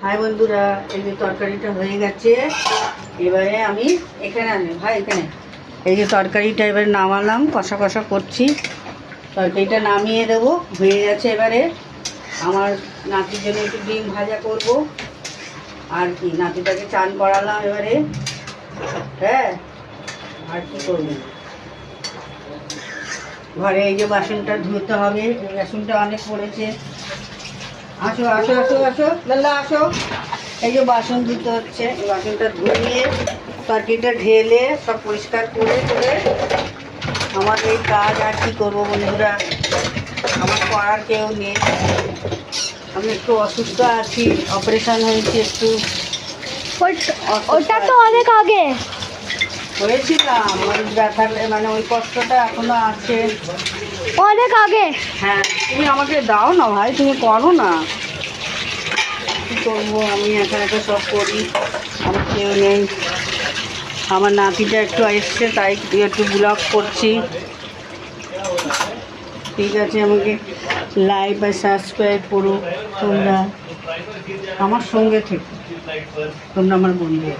High বন্ধুরা, এই যে তরকারিটা হয়ে গেছে। এবারে আমি এখানে আনি ভাই, এখানে এই যে তরকারিটা এবারে নামালাম, কষা কষা করছি। তরকারিটা নামিয়ে দেবো, হয়ে গেছে। এবারে আমার নাতির জন্য একটু ডিম ভাজা করব, আর কি নাতিটাকে চান করালাম এবারে। হ্যাঁ, আর কি করবো, ঘরে এই যে বাসনটা ধুতে হবে, বাসনটা অনেক পড়েছে। আসো আসো আসো আসো লাল্লা আসো। এই যে বাসন ধুতে হচ্ছে, এই বাসনটা ধুয়ে তরকারিটা ঢেলে সব পরিষ্কার করে করে আমার এই কাজ। আর কি করবো বন্ধুরা, আমার করার কেউ নেই। আমি একটু অসুস্থ আছি, অপারেশন হয়েছে একটু। ওটা তো অনেক আগে হয়েছিলাম, ওই ব্যথা মানে ওই কষ্টটা এখনো আছে, অনেক আগে। হ্যাঁ তুমি আমাকে দাও না ভাই, তুমি করো না। কী করবো, আমি একা একা সব করি, আমার কেউ নেই। আমার নাতিটা একটু এসছে, তাই একটু ব্লগ করছি। ঠিক আছে, আমাকে লাইক আর সাবস্ক্রাইব করো তোমরা, আমার সঙ্গে থেকে তোমরা আমার বন্ধু।